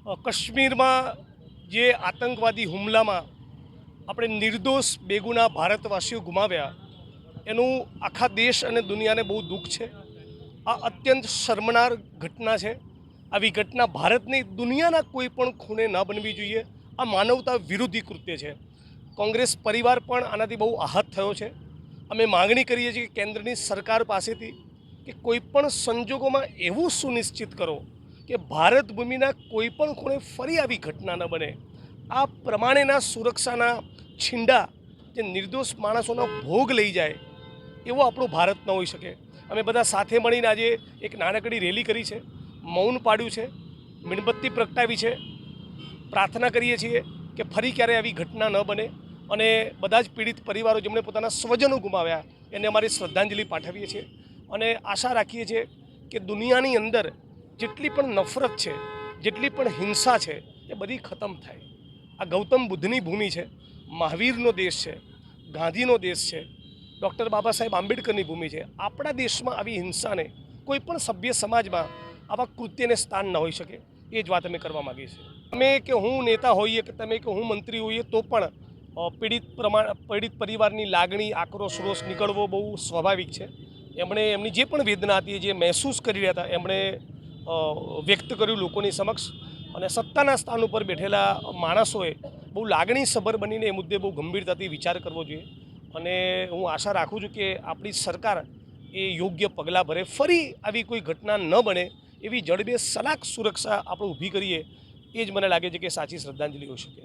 કાશ્મીરમાં જે આતંકવાદી હુમલામાં આપણે નિર્દોષ બેગુના ભારતવાસીઓ ગુમાવ્યા એનું આખા દેશ અને દુનિયાને બહુ દુઃખ છે। આ અત્યંત શર્મનાર ઘટના છે। આવી ઘટના ભારતની દુનિયાના કોઈ પણ ખૂણે ન બનવી જોઈએ। આ માનવતા વિરોધી કૃત્ય છે। કોંગ્રેસ પરિવાર પણ આનાથી બહુ આહત થયો છે। અમે માગણી કરીએ છીએ કે કેન્દ્રની સરકાર પાસેથી કે કોઈ પણ સંજોગોમાં એવું સુનિશ્ચિત કરો કે ભારત ભૂમિના કોઈ પણ ખૂણે ફરી આવી ઘટના ન બને। આ પ્રમાણેના સુરક્ષાના છીંડા જે નિર્દોષ માણસોનો ભોગ લઈ જાય એવો આપણો ભારત ન હોઈ શકે। અમે બધા સાથે મળીને આજે એક નાનકડી રેલી કરી છે, મૌન પાડ્યું છે, મીણબત્તી પ્રગટાવી છે। પ્રાર્થના કરીએ છીએ કે ફરી ક્યારેય આવી ઘટના ન બને અને બધા જ પીડિત પરિવારો જેમણે પોતાના સ્વજનો ગુમાવ્યા એને અમારી શ્રદ્ધાંજલિ પાઠવીએ છીએ અને આશા રાખીએ છીએ કે દુનિયાની અંદર જેટલી પણ નફરત છે, જેટલી પણ હિંસા છે એ બધી ખતમ થાય। આ ગૌતમ બુદ્ધની ભૂમિ છે, મહાવીરનો દેશ છે, ગાંધીનો દેશ છે, ડૉક્ટર બાબા સાહેબ આંબેડકરની ભૂમિ છે। આપણા દેશમાં આવી હિંસાને કોઈ પણ સભ્ય સમાજમાં આવા કૃત્યને સ્થાન ન હોઈ શકે। એ જ વાત અમે કરવા માગીએ છીએ। તમે કે હું નેતા હોઈએ કે તમે કે હું મંત્રી હોઈએ તો પણ પીડિત પરિવારની લાગણી, આક્રોશ, રોષ નીકળવો બહુ સ્વાભાવિક છે। એમણે એમની જે પણ વેદના હતી, જે મહેસૂસ કરી રહ્યા હતા એમણે વ્યક્ત કર્યું લોકોની સમક્ષ અને સત્તાના સ્થાન ઉપર બેઠેલા માણસોએ બહુ લાગણીસભર બનીને એ મુદ્દે બહુ ગંભીરતાથી વિચાર કરવો જોઈએ અને હું આશા રાખું છું કે આપણી સરકાર એ યોગ્ય પગલાં ભરે, ફરી આવી કોઈ ઘટના ન બને એવી જડબે સલાખ સુરક્ષા આપણે ઊભી કરીએ। એ જ મને લાગે છે કે સાચી શ્રદ્ધાંજલિ હોઈ શકે।